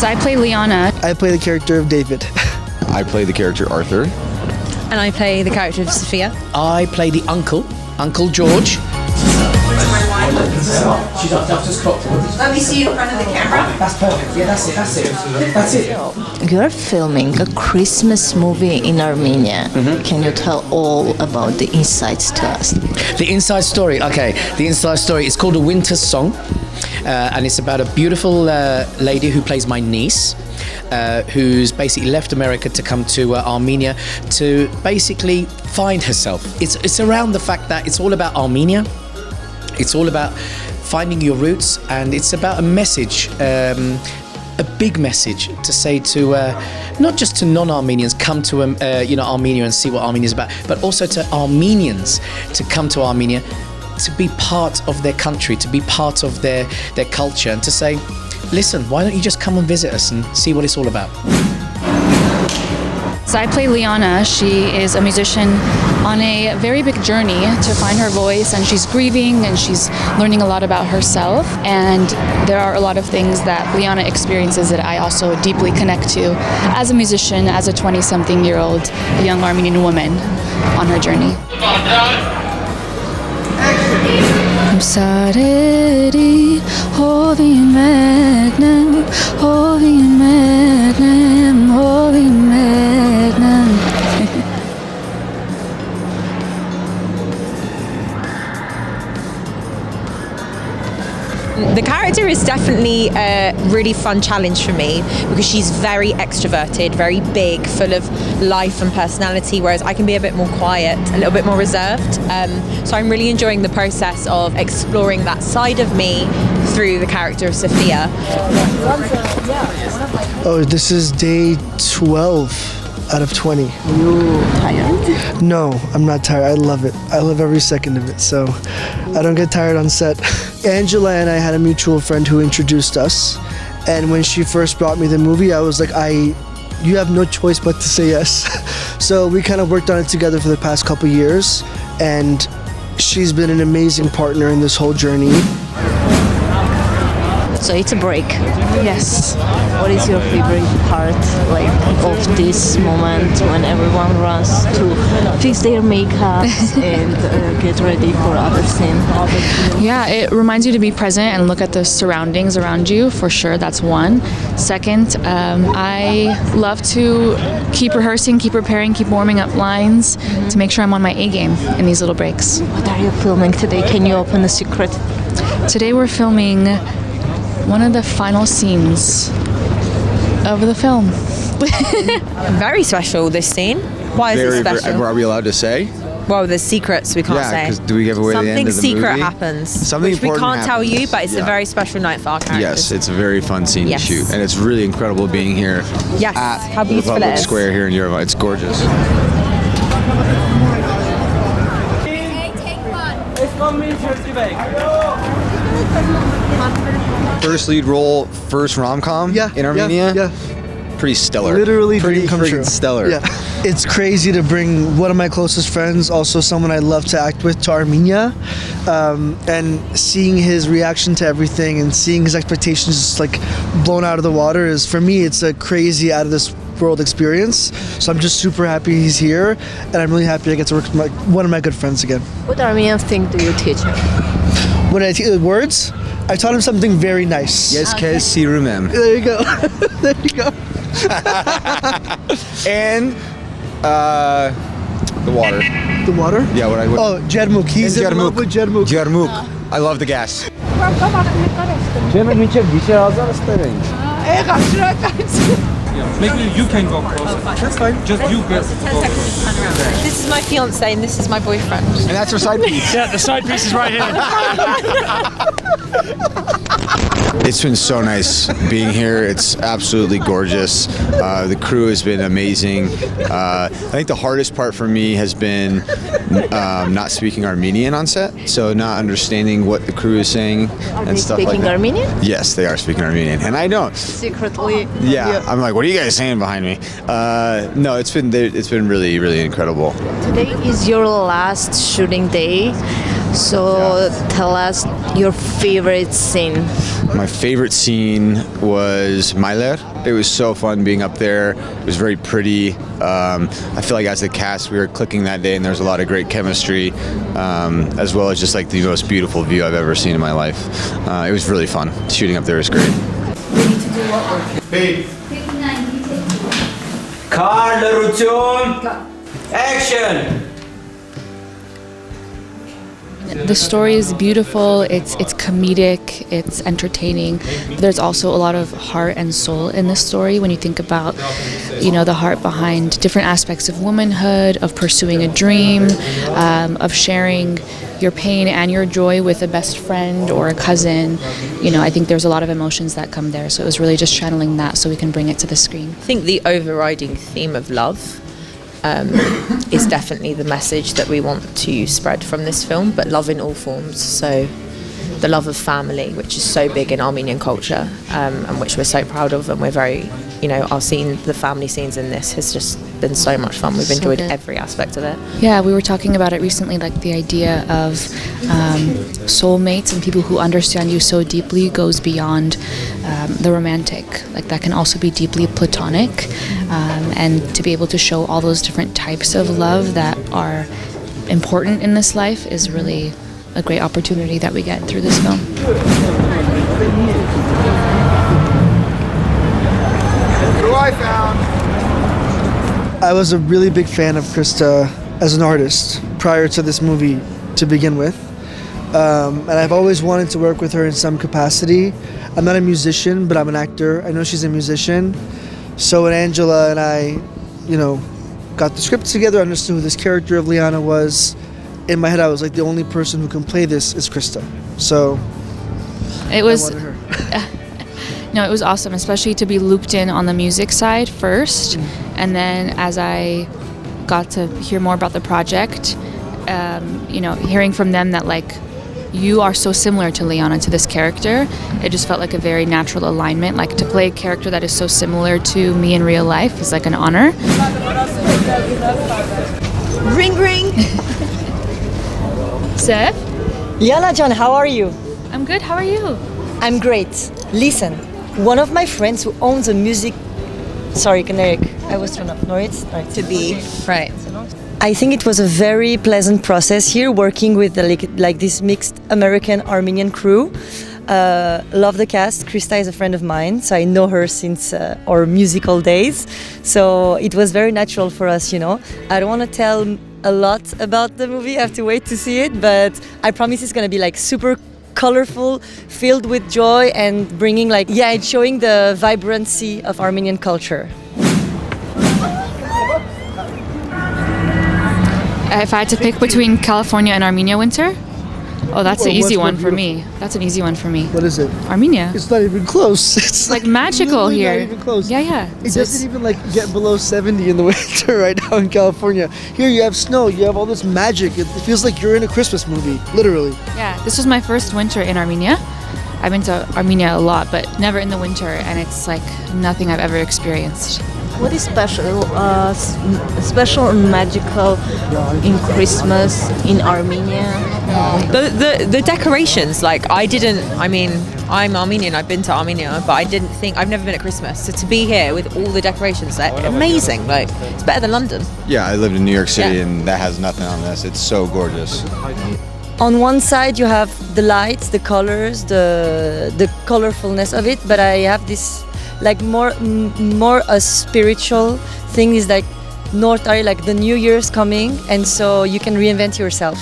So I play Liana. I play the character of David. I play the character Arthur. And I play the character of Sophia. I play the Uncle George. Let me see in front of the camera. That's perfect. Yeah, that's it. You're filming a Christmas movie in Armenia. Can you tell all about the insights to us? The inside story. Okay, the inside story is called A Winter's Song, and it's about a beautiful lady who plays my niece. Who's basically left America to come to Armenia to basically find herself. It's around the fact that it's all about Armenia. It's all about finding your roots, and it's about a message, a big message to say to not just to non-Armenians, come to Armenia and see what Armenia is about, but also to Armenians to come to Armenia, to be part of their country, to be part of their culture, and to say, listen, why don't you just come and visit us and see what it's all about? So I play Liana. She is a musician on a very big journey to find her voice, and she's grieving and she's learning a lot about herself. And there are a lot of things that Liana experiences that I also deeply connect to as a musician, as a 20-something-year-old young Armenian woman on her journey. I'm sorry, holy madness, holy madness, holy madness. The character is definitely a really fun challenge for me because she's very extroverted, very big, full of life and personality, whereas I can be a bit more quiet, a little bit more reserved. So I'm really enjoying the process of exploring that side of me through the character of Sophia. Oh, this is day 12 out of 20. You tired? No, I'm not tired. I love it. I love every second of it, so I don't get tired on set. Angela and I had a mutual friend who introduced us, and when she first brought me the movie, I was like, you have no choice but to say yes. So we kind of worked on it together for the past couple years, and she's been an amazing partner in this whole journey. So it's a break. Yes. What is your favorite part, like, of this moment when everyone runs to fix their makeup and get ready for other scene? Yeah, it reminds you to be present and look at the surroundings around you, for sure. That's one. Second, I love to keep rehearsing, keep preparing, keep warming up lines to make sure I'm on my A game in these little breaks. What are you filming today? Can you open a secret? Today we're filming one of the final scenes of the film. Very special, this scene. Why is it special? Are we allowed to say? Well, there's secrets we can't say. Yeah, because do we give away the end of the movie? Something secret happens. Something which we important can't tell you, happens. but it's a very special night for our characters. Yes, it's a very fun scene Yes. to shoot, and it's really incredible being here Yes, at how beautiful Republic it is. Square here in Yerevan. It's gorgeous. First lead role, first rom-com in Armenia. Yeah. Pretty stellar. Literally pretty dream come freaking true. stellar. Yeah. It's crazy to bring one of my closest friends, also someone I love to act with, to Armenia, and seeing his reaction to everything and seeing his expectations just like blown out of the water is, for me, it's a crazy out of this world experience. So I'm just super happy he's here, and I'm really happy I get to work with one of my good friends again. What Armenian thing do you teach him? When I teach words, I taught him something very nice. Yes, kes si rumem. There you go. There you go. And the water. The water? Yeah, what I would. Oh, Jermuk. He's in love with Jermuk. Jarmuk. I love the gas. Maybe you can go closer. That's fine. Just you get. This is my fiance and this is my boyfriend. And that's her side piece. Yeah, the side piece is right here. It's been so nice being here. It's absolutely gorgeous. The crew has been amazing. I think the hardest part for me has been not speaking Armenian on set, so not understanding what the crew is saying and stuff like that. Speaking Armenian? Yes, they are speaking Armenian, and I don't. Secretly. Yeah, I'm like, what are you guys saying behind me? No, it's been really, really incredible. Today is your last shooting day, so tell us your favorite scene. My favorite scene was Myler. It was so fun being up there. It was very pretty. I feel like as a cast, we were clicking that day, and there was a lot of great chemistry, as well as just like the most beautiful view I've ever seen in my life. It was really fun. Shooting up there was great. Car, routine, action! The story is beautiful, it's comedic, it's entertaining. There's also a lot of heart and soul in this story when you think about, the heart behind different aspects of womanhood, of pursuing a dream, of sharing your pain and your joy with a best friend or a cousin. I think there's a lot of emotions that come there, so it was really just channeling that so we can bring it to the screen. I think the overriding theme of love is definitely the message that we want to spread from this film, but love in all forms. So the love of family, which is so big in Armenian culture, and which we're so proud of, and we're very, our scene, the family scenes in this has just been so much fun. We've enjoyed every aspect of it. Yeah, we were talking about it recently, like the idea of soulmates and people who understand you so deeply goes beyond the romantic. Like that can also be deeply platonic, and to be able to show all those different types of love that are important in this life is really a great opportunity that we get through this film. I was a really big fan of Krista as an artist prior to this movie to begin with. And I've always wanted to work with her in some capacity. I'm not a musician, but I'm an actor. I know she's a musician. So when Angela and I, got the script together, understood who this character of Liana was, in my head I was like, the only person who can play this is Krista. So it was I wanted her. No, it was awesome, especially to be looped in on the music side first, and then as I got to hear more about the project, hearing from them that like you are so similar to Liana, to this character, it just felt like a very natural alignment. Like to play a character that is so similar to me in real life is like an honor. Ring ring. Seth? Liana John, how are you? I'm good, how are you? I'm great. Listen, one of my friends who owns a music... Sorry, Caneric. I was trying to ignore it. To be, right. I think it was a very pleasant process here, working with like this mixed American-Armenian crew. Love the cast. Krista is a friend of mine, so I know her since our musical days. So it was very natural for us, I don't want to tell a lot about the movie. I have to wait to see it, but I promise it's going to be like super colorful, filled with joy, and bringing it's showing the vibrancy of Armenian culture. If I had to pick between California and Armenia winter, that's an easy one for me. That's an easy one for me. What is it? Armenia. It's not even close. It's like magical literally here. Not even close. Yeah. It doesn't even get below 70 in the winter right now in California. Here you have snow, you have all this magic. It feels like you're in a Christmas movie, literally. Yeah, this was my first winter in Armenia. I've been to Armenia a lot, but never in the winter, and it's like nothing I've ever experienced. What is special and magical in Christmas in Armenia? The decorations, I'm Armenian, I've been to Armenia, but I've never been at Christmas. So to be here with all the decorations, they're amazing. It's better than London. Yeah, I lived in New York City, and that has nothing on this. It's so gorgeous. On one side you have the lights, the colors, the colorfulness of it, but I have this more a spiritual thing is North Ari, the New Year's coming, and so you can reinvent yourself.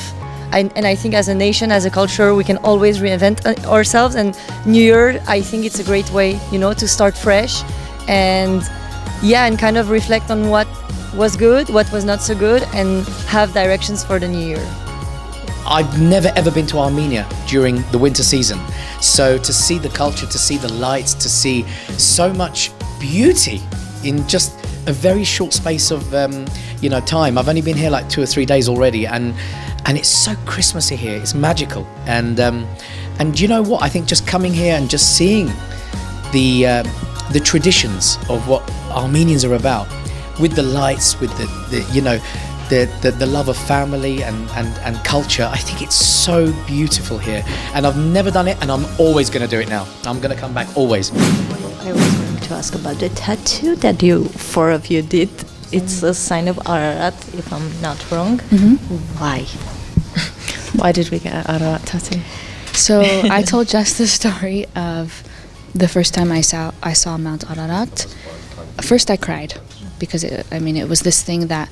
And I think as a nation, as a culture, we can always reinvent ourselves, and New Year, I think it's a great way, to start fresh and kind of reflect on what was good, what was not so good, and have directions for the new year. I've never ever been to Armenia during the winter season, so to see the culture, to see the lights, to see so much beauty in just a very short space of time. I've only been here 2 or 3 days already, and it's so Christmassy here. It's magical, and you know what? I think just coming here and just seeing the traditions of what Armenians are about, with the lights, with the the love of family and culture. I think it's so beautiful here, and I've never done it, and I'm always going to do it now. I'm going to come back always. I was going to ask about the tattoo that you four of you did. It's a sign of Ararat, if I'm not wrong. Why? Why did we get an Ararat tattoo? So I told Jess the story of the first time I saw Mount Ararat. First I cried because it was this thing that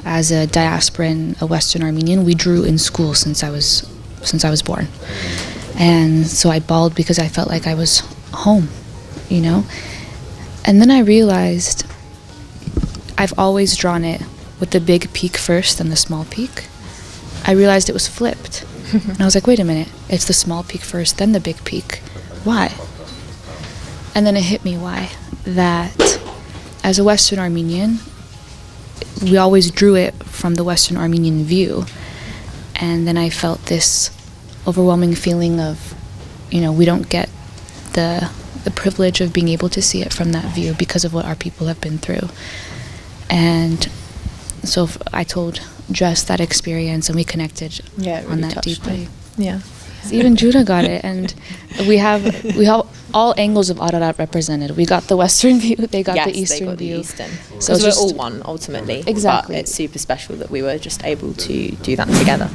as a diasporan, a Western Armenian, we drew in school since I was born. And so I bawled because I felt like I was home, you know? And then I realized I've always drawn it with the big peak first and the small peak. I realized it was flipped. And I was like, wait a minute, it's the small peak first, then the big peak. Why? And then it hit me why. That as a Western Armenian, we always drew it from the Western Armenian view. And then I felt this overwhelming feeling of, we don't get the privilege of being able to see it from that view because of what our people have been through. And so I told Jess that experience, and we connected on that deeply. Yeah. Even Judah got it, and we have all angles of Ararat represented. We got the Western view, they got the Eastern view. The Eastern. So we're all one ultimately. Exactly. But it's super special that we were just able to do that together.